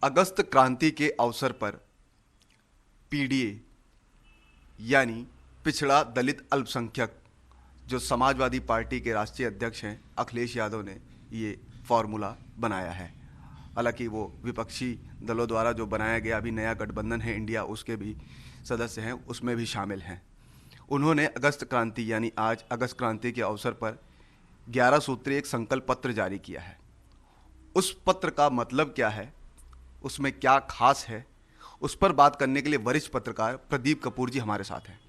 अगस्त क्रांति के अवसर पर पीडीए यानी पिछड़ा दलित अल्पसंख्यक जो समाजवादी पार्टी के राष्ट्रीय अध्यक्ष हैं अखिलेश यादव ने ये फॉर्मूला बनाया है। हालांकि वो विपक्षी दलों द्वारा जो बनाया गया अभी नया गठबंधन है इंडिया, उसके भी सदस्य हैं, उसमें भी शामिल हैं। उन्होंने अगस्त क्रांति यानी आज अगस्त क्रांति के अवसर पर 11 सूत्रीय एक संकल्प पत्र जारी किया है। उस पत्र का मतलब क्या है, उसमें क्या खास है, उस पर बात करने के लिए वरिष्ठ पत्रकार प्रदीप कपूर जी हमारे साथ हैं।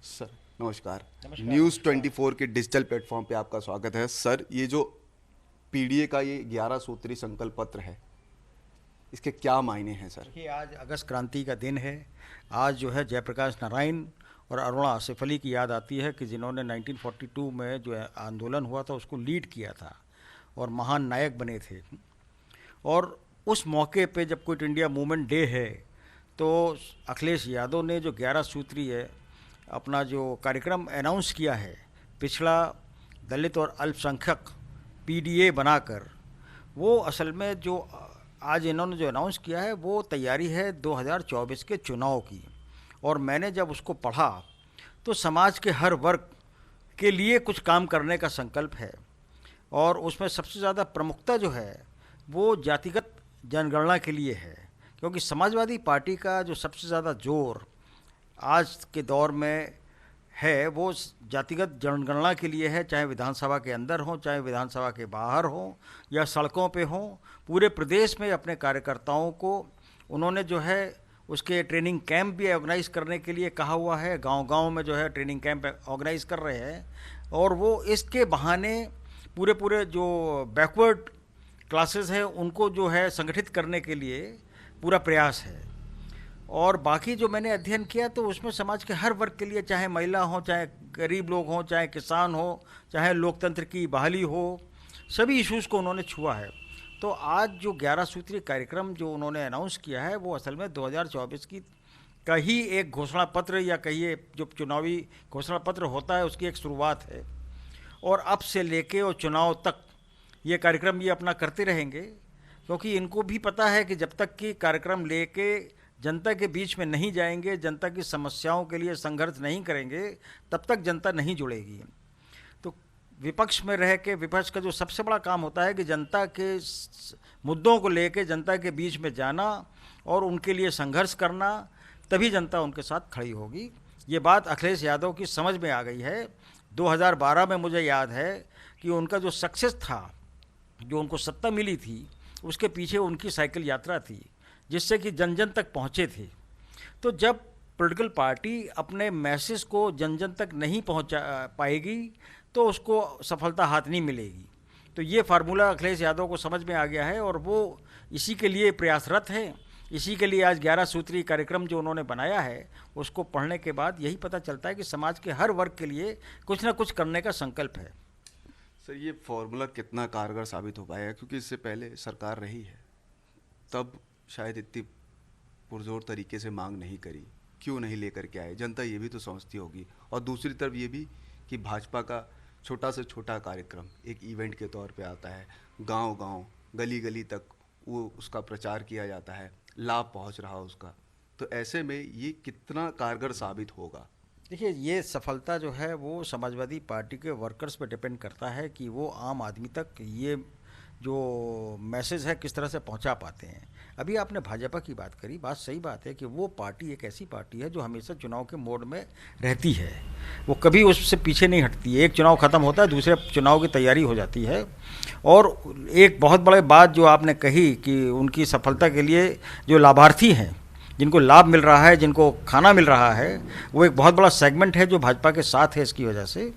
सर नमस्कार। न्यूज़ 24 के डिजिटल प्लेटफॉर्म पे आपका स्वागत है। सर, ये जो पीडीए का ये 11 सूत्रीय संकल्प पत्र है, इसके क्या मायने हैं सर? देखिए, आज अगस्त क्रांति का दिन है। आज जो है जयप्रकाश नारायण और अरुणा आसिफ अली की याद आती है कि जिन्होंने 1942 में जो आंदोलन हुआ था उसको लीड किया था और महान नायक बने थे। और उस मौके पे जब क्विट इंडिया मूवमेंट डे है तो अखिलेश यादव ने जो 11 सूत्रीय अपना जो कार्यक्रम अनाउंस किया है, पिछड़ा दलित और अल्पसंख्यक पीडीए बनाकर, वो असल में जो आज इन्होंने जो अनाउंस किया है वो तैयारी है 2024 के चुनाव की। और मैंने जब उसको पढ़ा तो समाज के हर वर्ग के लिए कुछ काम करने का संकल्प है। और उसमें सबसे ज़्यादा प्रमुखता जो है वो जातिगत जनगणना के लिए है, क्योंकि समाजवादी पार्टी का जो सबसे ज़्यादा जोर आज के दौर में है वो जातिगत जनगणना के लिए है, चाहे विधानसभा के अंदर हो, चाहे विधानसभा के बाहर हो या सड़कों पे हो। पूरे प्रदेश में अपने कार्यकर्ताओं को उन्होंने जो है उसके ट्रेनिंग कैंप भी ऑर्गेनाइज़ करने के लिए कहा हुआ है। गांव-गांव में जो है ट्रेनिंग कैंप ऑर्गेनाइज़ कर रहे हैं और वो इसके बहाने पूरे जो बैकवर्ड क्लासेस हैं उनको जो है संगठित करने के लिए पूरा प्रयास है। और बाकी जो मैंने अध्ययन किया तो उसमें समाज के हर वर्ग के लिए, चाहे महिला हो, चाहे गरीब लोग हों, चाहे किसान हो, चाहे लोकतंत्र की बहाली हो, सभी इश्यूज़ को उन्होंने छुआ है। तो आज जो 11 सूत्रीय कार्यक्रम जो उन्होंने अनाउंस किया है वो असल में 2024 की का ही एक घोषणा पत्र या कहिए जो चुनावी घोषणा पत्र होता है उसकी एक शुरुआत है। और अब से लेके और चुनाव तक ये कार्यक्रम ये अपना करते रहेंगे, क्योंकि इनको भी पता है कि जब तक कि कार्यक्रम लेके जनता के बीच में नहीं जाएंगे, जनता की समस्याओं के लिए संघर्ष नहीं करेंगे, तब तक जनता नहीं जुड़ेगी। तो विपक्ष में रह के विपक्ष का जो सबसे बड़ा काम होता है कि जनता के मुद्दों को लेके जनता के बीच में जाना और उनके लिए संघर्ष करना, तभी जनता उनके साथ खड़ी होगी। ये बात अखिलेश यादव की समझ में आ गई है। 2012 में मुझे याद है कि उनका जो सक्सेस था, जो उनको सत्ता मिली थी, उसके पीछे उनकी साइकिल यात्रा थी जिससे कि जन जन तक पहुँचे थे। तो जब पॉलिटिकल पार्टी अपने मैसेज को जन जन तक नहीं पहुँचा पाएगी तो उसको सफलता हाथ नहीं मिलेगी। तो ये फार्मूला अखिलेश यादव को समझ में आ गया है और वो इसी के लिए प्रयासरत हैं। इसी के लिए आज 11 सूत्रीय कार्यक्रम जो उन्होंने बनाया है उसको पढ़ने के बाद यही पता चलता है कि समाज के हर वर्ग के लिए कुछ ना कुछ करने का संकल्प है। सर, ये फॉर्मूला कितना कारगर साबित हो पाएगा, क्योंकि इससे पहले सरकार रही है तब शायद इतनी पुरजोर तरीके से मांग नहीं करी, क्यों नहीं लेकर के आए, जनता ये भी तो समझती होगी। और दूसरी तरफ ये भी कि भाजपा का छोटा से छोटा कार्यक्रम एक इवेंट के तौर पे आता है, गांव-गांव, गली-गली तक वो उसका प्रचार किया जाता है, लाभ पहुंच रहा उसका। तो ऐसे में ये कितना कारगर साबित होगा? देखिए, ये सफलता जो है वो समाजवादी पार्टी के वर्कर्स पे डिपेंड करता है कि वो आम आदमी तक ये जो मैसेज है किस तरह से पहुंचा पाते हैं। अभी आपने भाजपा की बात करी, बात सही बात है कि वो पार्टी एक ऐसी पार्टी है जो हमेशा चुनाव के मोड में रहती है, वो कभी उससे पीछे नहीं हटती है। एक चुनाव ख़त्म होता है, दूसरे चुनाव की तैयारी हो जाती है। और एक बहुत बड़ी बात जो आपने कही कि उनकी सफलता के लिए जो लाभार्थी हैं, जिनको लाभ मिल रहा है, जिनको खाना मिल रहा है, वो एक बहुत बड़ा सेगमेंट है जो भाजपा के साथ है। इसकी वजह से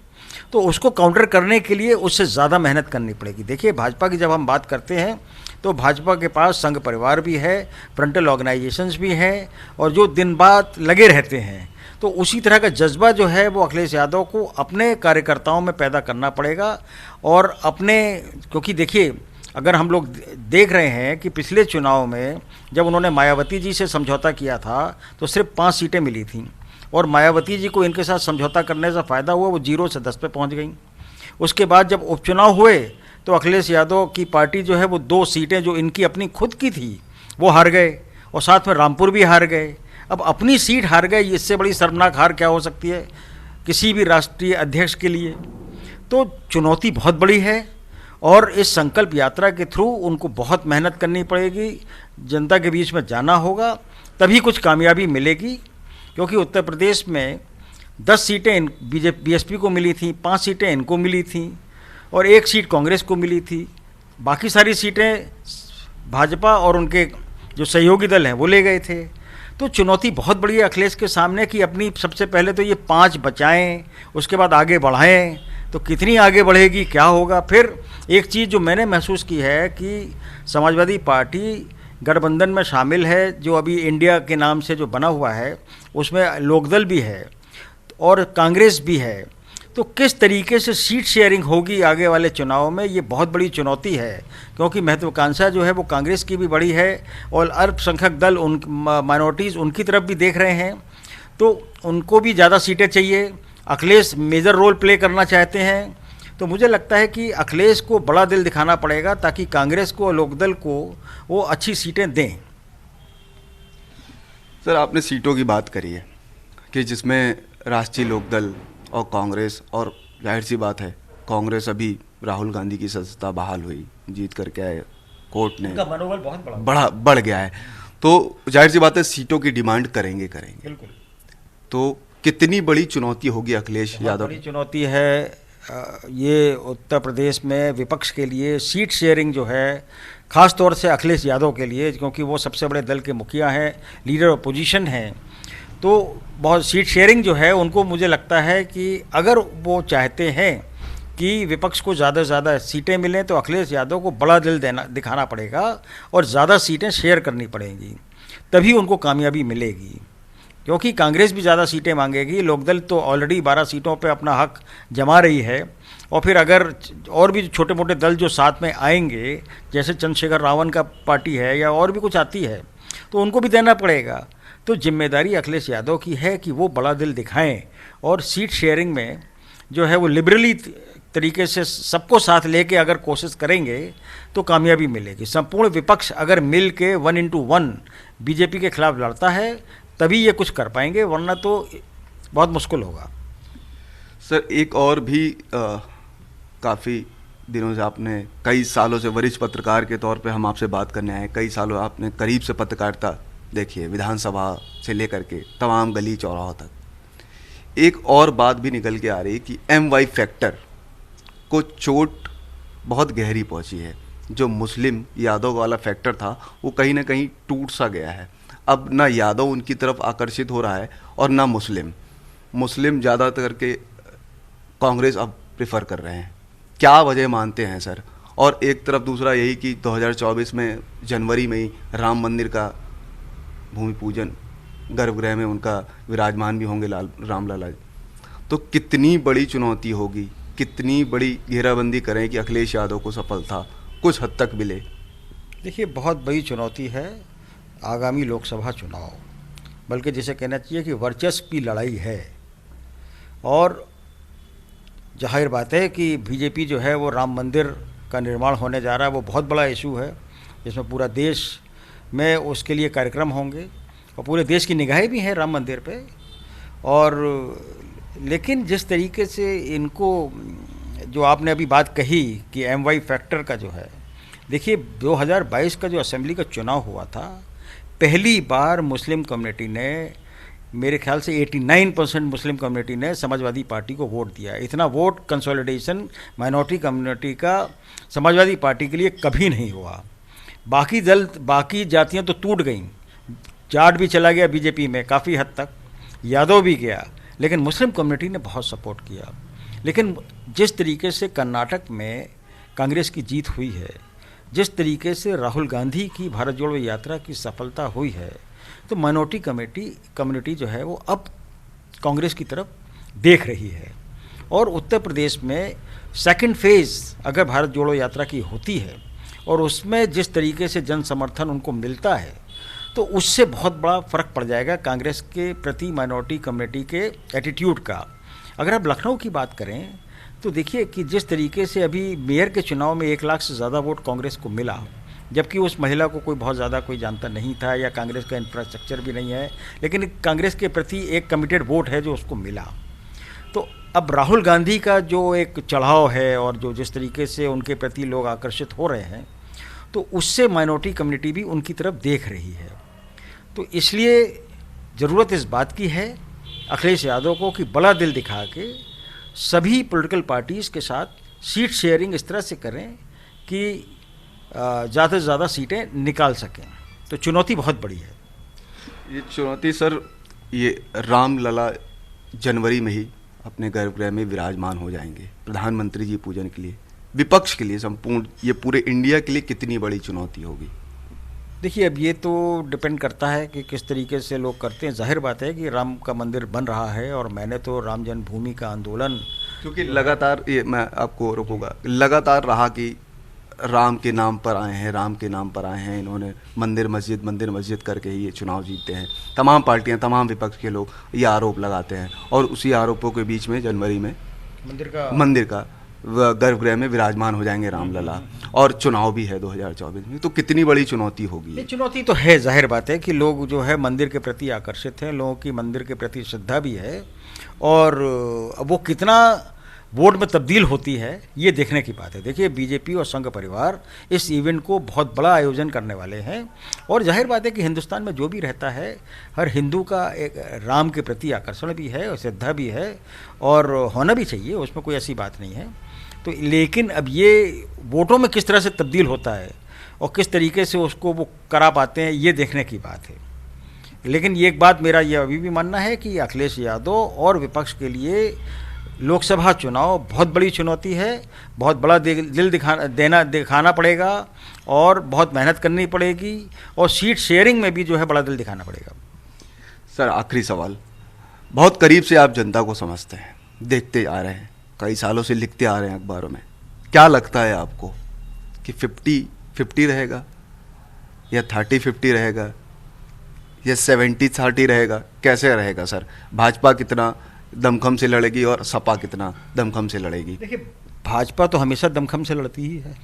तो उसको काउंटर करने के लिए उससे ज़्यादा मेहनत करनी पड़ेगी। देखिए, भाजपा की जब हम बात करते हैं तो भाजपा के पास संघ परिवार भी है, फ्रंटल ऑर्गेनाइजेशंस भी हैं और जो दिन रात लगे रहते हैं। तो उसी तरह का जज्बा जो है वो अखिलेश यादव को अपने कार्यकर्ताओं में पैदा करना पड़ेगा। और अपने, क्योंकि देखिए, अगर हम लोग देख रहे हैं कि पिछले चुनाव में जब उन्होंने मायावती जी से समझौता किया था तो सिर्फ 5 सीटें मिली थीं और मायावती जी को इनके साथ समझौता करने से फ़ायदा हुआ, वो 0 से 10 पे पहुंच गई। उसके बाद जब उपचुनाव हुए तो अखिलेश यादव की पार्टी जो है वो 2 सीटें जो इनकी अपनी खुद की थी वो हार गए, और साथ में रामपुर भी हार गए। अब अपनी सीट हार गए, इससे बड़ी शर्मनाक हार क्या हो सकती है किसी भी राष्ट्रीय अध्यक्ष के लिए। तो चुनौती बहुत बड़ी है, और इस संकल्प यात्रा के थ्रू उनको बहुत मेहनत करनी पड़ेगी, जनता के बीच में जाना होगा, तभी कुछ कामयाबी मिलेगी। क्योंकि उत्तर प्रदेश में 10 सीटें बीएसपी को मिली थी, 5 सीटें इनको मिली थी, और 1 सीट कांग्रेस को मिली थी। बाकी सारी सीटें भाजपा और उनके जो सहयोगी दल हैं वो ले गए थे। तो चुनौती बहुत बड़ी है अखिलेश के सामने कि अपनी सबसे पहले तो ये 5 बचाएं, उसके बाद आगे बढ़ाएं। तो कितनी आगे बढ़ेगी, क्या होगा। फिर एक चीज़ जो मैंने महसूस की है कि समाजवादी पार्टी गठबंधन में शामिल है, जो अभी इंडिया के नाम से जो बना हुआ है, उसमें लोकदल भी है और कांग्रेस भी है। तो किस तरीके से सीट शेयरिंग होगी आगे वाले चुनाव में, ये बहुत बड़ी चुनौती है। क्योंकि महत्वाकांक्षा जो है वो कांग्रेस की भी बड़ी है, और अल्पसंख्यक दल, उन माइनॉरिटीज़ उनकी तरफ भी देख रहे हैं, तो उनको भी ज़्यादा सीटें चाहिए। अखिलेश मेजर रोल प्ले करना चाहते हैं। तो मुझे लगता है कि अखिलेश को बड़ा दिल दिखाना पड़ेगा, ताकि कांग्रेस को और लोकदल को वो अच्छी सीटें दें। सर, आपने सीटों की बात करी है कि जिसमें राष्ट्रीय लोकदल और कांग्रेस, और जाहिर सी बात है कांग्रेस अभी राहुल गांधी की सदस्यता बहाल हुई, जीत करके आए, कोर्ट ने मनोबल बहुत बढ़ गया है, तो जाहिर सी बात है सीटों की डिमांड करेंगे। बिल्कुल। तो कितनी बड़ी चुनौती होगी अखिलेश यादव? बड़ी चुनौती है ये उत्तर प्रदेश में विपक्ष के लिए सीट शेयरिंग जो है, ख़ास तौर से अखिलेश यादव के लिए, क्योंकि वो सबसे बड़े दल के मुखिया हैं, लीडर अपोजिशन हैं। तो बहुत सीट शेयरिंग जो है उनको, मुझे लगता है कि अगर वो चाहते हैं कि विपक्ष को ज़्यादा से ज़्यादा सीटें मिलें, तो अखिलेश यादव को बड़ा दिल दिखाना पड़ेगा और ज़्यादा सीटें शेयर करनी पड़ेंगी, तभी उनको कामयाबी मिलेगी। क्योंकि कांग्रेस भी ज़्यादा सीटें मांगेगी, लोकदल तो ऑलरेडी 12 सीटों पे अपना हक जमा रही है, और फिर अगर और भी छोटे मोटे दल जो साथ में आएंगे, जैसे चंद्रशेखर रावण का पार्टी है या और भी कुछ आती है, तो उनको भी देना पड़ेगा। तो जिम्मेदारी अखिलेश यादव की है कि वो बड़ा दिल दिखाएं, और सीट शेयरिंग में जो है वो लिबरली तरीके से सबको साथ लेके अगर कोशिश करेंगे तो कामयाबी मिलेगी। संपूर्ण विपक्ष अगर मिल के 1-1 बीजेपी के खिलाफ लड़ता है, तभी ये कुछ कर पाएंगे, वरना तो बहुत मुश्किल होगा। सर, एक और भी काफ़ी दिनों से आपने, कई सालों से वरिष्ठ पत्रकार के तौर पे हम आपसे बात करने आए, कई सालों आपने करीब से पत्रकारिता देखी है, विधानसभा से लेकर के तमाम गली चौराहों तक। एक और बात भी निकल के आ रही है कि MY फैक्टर को चोट बहुत गहरी पहुंची है। जो मुस्लिम यादव वाला फैक्टर था वो कहीं ना कहीं टूट सा गया है। अब ना यादव उनकी तरफ आकर्षित हो रहा है और ना मुस्लिम ज़्यादातर करके कांग्रेस अब प्रेफर कर रहे हैं। क्या वजह मानते हैं सर? और एक तरफ दूसरा यही कि 2024 में जनवरी में ही राम मंदिर का भूमि पूजन, गर्भगृह में उनका विराजमान भी होंगे रामलला। तो कितनी बड़ी चुनौती होगी, कितनी बड़ी घेराबंदी करें कि अखिलेश यादव को सफलता कुछ हद तक मिले? देखिए, बहुत बड़ी चुनौती है आगामी लोकसभा चुनाव, बल्कि जिसे कहना चाहिए कि वर्चस्व की लड़ाई है। और जाहिर बात है कि बीजेपी जो है वो राम मंदिर का निर्माण होने जा रहा है, वो बहुत बड़ा इशू है, जिसमें पूरा देश में उसके लिए कार्यक्रम होंगे, और पूरे देश की निगाहें भी हैं राम मंदिर पे। और लेकिन जिस तरीके से इनको, जो आपने अभी बात कही कि MY फैक्टर का जो है, देखिए 2022 का जो असेंबली का चुनाव हुआ था, पहली बार मुस्लिम कम्युनिटी ने, मेरे ख्याल से 89% मुस्लिम कम्युनिटी ने समाजवादी पार्टी को वोट दिया। इतना वोट कंसोलिडेशन माइनॉरिटी कम्युनिटी का समाजवादी पार्टी के लिए कभी नहीं हुआ। बाकी जातियां तो टूट गईं, जाट भी चला गया बीजेपी में काफ़ी हद तक, यादव भी गया, लेकिन मुस्लिम कम्युनिटी ने बहुत सपोर्ट किया। लेकिन जिस तरीके से कर्नाटक में कांग्रेस की जीत हुई है, जिस तरीके से राहुल गांधी की भारत जोड़ो यात्रा की सफलता हुई है, तो माइनॉरिटी कम्युनिटी जो है वो अब कांग्रेस की तरफ देख रही है। और उत्तर प्रदेश में सेकंड फेज़ अगर भारत जोड़ो यात्रा की होती है और उसमें जिस तरीके से जन समर्थन उनको मिलता है, तो उससे बहुत बड़ा फ़र्क पड़ जाएगा कांग्रेस के प्रति माइनॉरिटी कम्युनिटी के एटीट्यूड का। अगर आप लखनऊ की बात करें तो देखिए कि जिस तरीके से अभी मेयर के चुनाव में 1 लाख से ज़्यादा वोट कांग्रेस को मिला, जबकि उस महिला को कोई बहुत ज़्यादा कोई जानता नहीं था या कांग्रेस का इंफ्रास्ट्रक्चर भी नहीं है, लेकिन कांग्रेस के प्रति एक कमिटेड वोट है जो उसको मिला। तो अब राहुल गांधी का जो एक चढ़ाव है और जो जिस तरीके से उनके प्रति लोग आकर्षित हो रहे हैं, तो उससे माइनॉरिटी कम्युनिटी भी उनकी तरफ देख रही है। तो इसलिए ज़रूरत इस बात की है अखिलेश यादव को कि बड़ा दिल दिखा के सभी पॉलिटिकल पार्टीज़ के साथ सीट शेयरिंग इस तरह से करें कि ज़्यादा से ज़्यादा सीटें निकाल सकें। तो चुनौती बहुत बड़ी है। ये चुनौती सर, ये रामलला जनवरी में ही अपने गर्भगृह में विराजमान हो जाएंगे प्रधानमंत्री जी पूजन के लिए, विपक्ष के लिए, संपूर्ण ये पूरे इंडिया के लिए कितनी बड़ी चुनौती होगी? देखिए, अब ये तो डिपेंड करता है कि किस तरीके से लोग करते हैं। जाहिर बात है कि राम का मंदिर बन रहा है और मैंने तो राम जन्मभूमि का आंदोलन, क्योंकि लगातार, ये मैं आपको रोकूंगा, लगातार रहा कि राम के नाम पर आए हैं, राम के नाम पर आए हैं, इन्होंने मंदिर मस्जिद करके ही ये चुनाव जीतते हैं। तमाम पार्टियां, तमाम विपक्ष के लोग ये आरोप लगाते हैं और उसी आरोपों के बीच में जनवरी में मंदिर का गर्भगृह में विराजमान हो जाएंगे रामलला, और चुनाव भी है 2024 में। तो कितनी बड़ी चुनौती होगी? चुनौती तो है, जाहिर बात है कि लोग जो है मंदिर के प्रति आकर्षित हैं, लोगों की मंदिर के प्रति श्रद्धा भी है, और वो कितना वोट में तब्दील होती है ये देखने की बात है। देखिए, बीजेपी और संघ परिवार इस इवेंट को बहुत बड़ा आयोजन करने वाले हैं, और जाहिर बात है कि हिंदुस्तान में जो भी रहता है, हर हिंदू का एक राम के प्रति आकर्षण भी है और श्रद्धा भी है, और होना भी चाहिए, उसमें कोई ऐसी बात नहीं है। तो लेकिन अब ये वोटों में किस तरह से तब्दील होता है और किस तरीके से उसको वो करा पाते हैं, ये देखने की बात है। लेकिन ये एक बात मेरा ये अभी भी मानना है कि अखिलेश यादव और विपक्ष के लिए लोकसभा चुनाव बहुत बड़ी चुनौती है, बहुत बड़ा दिल दिखाना पड़ेगा और बहुत मेहनत करनी पड़ेगी, और सीट शेयरिंग में भी जो है बड़ा दिल दिखाना पड़ेगा। सर, आखिरी सवाल, बहुत करीब से आप जनता को समझते हैं, देखते आ रहे हैं, कई सालों से लिखते आ रहे हैं अखबारों में, क्या लगता है आपको कि 50-50 रहेगा या 30-50 रहेगा या 70-30 रहेगा? कैसे रहेगा सर? भाजपा कितना दमखम से लड़ेगी और सपा कितना दमखम से लड़ेगी? देखिए, भाजपा तो हमेशा दमखम से लड़ती ही है।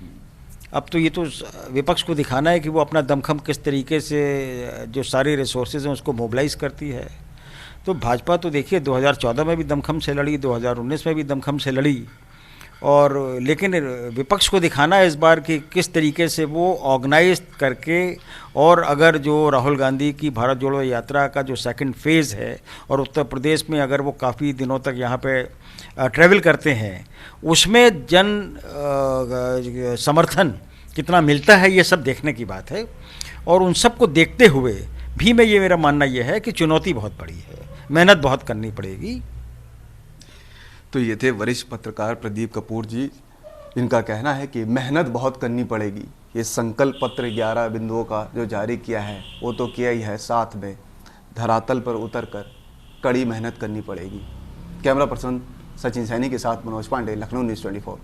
अब तो ये तो विपक्ष को दिखाना है कि वो अपना दमखम किस तरीके से, जो सारे रिसोर्सेज हैं उसको मोबिलाइज करती है। तो भाजपा तो देखिए 2014 में भी दमखम से लड़ी, 2019 में भी दमखम से लड़ी, और लेकिन विपक्ष को दिखाना है इस बार कि किस तरीके से वो ऑर्गेनाइज करके, और अगर जो राहुल गांधी की भारत जोड़ो यात्रा का जो सेकंड फेज़ है, और उत्तर प्रदेश में अगर वो काफ़ी दिनों तक यहाँ पे ट्रैवल करते हैं, उसमें जन समर्थन कितना मिलता है, ये सब देखने की बात है। और उन सब को देखते हुए भी मेरा मानना ये है कि चुनौती बहुत बड़ी है, मेहनत बहुत करनी पड़ेगी। तो ये थे वरिष्ठ पत्रकार प्रदीप कपूर जी। इनका कहना है कि मेहनत बहुत करनी पड़ेगी। ये संकल्प पत्र 11 बिंदुओं का जो जारी किया है वो तो किया ही है, साथ में धरातल पर उतरकर कड़ी मेहनत करनी पड़ेगी। कैमरा पर्सन सचिन सैनी के साथ मनोज पांडे, लखनऊ न्यूज़ 24।